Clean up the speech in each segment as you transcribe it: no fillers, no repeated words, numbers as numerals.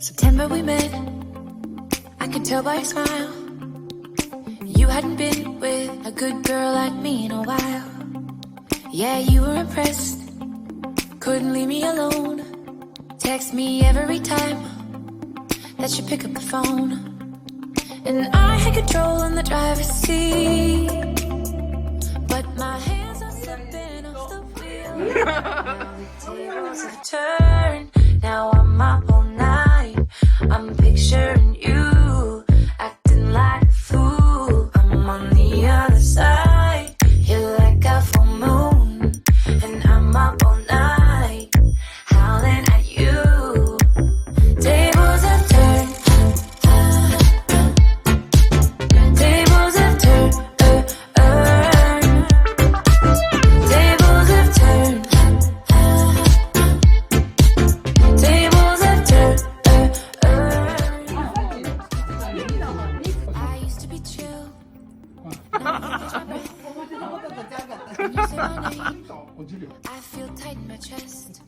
September we met, I could tell by your smile. You hadn't been with a good girl like me in a while. Yeah, you were impressed, couldn't leave me alone. Text me every time that you pick up the phone. And I had control in the driver's seat, but my hands are slipping off the wheel. Now the tables have turned, now I'm up all night. I'm picturing you acting like a fool. I'm on the other side, you're like a full moon, and I'm up all night howling at you. Tables have turned, tables have turned, tables have turned, tables have turned. I used to be chill, now I catch my breath. When you say my name, I feel tight in my chest.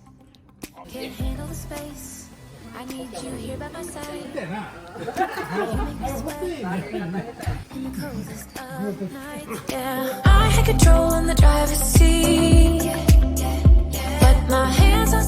Can't handle the space, I need you here by my side. You make me sweat in the coldest of nights. Yeah, I had control in the driver's seat, but my hands are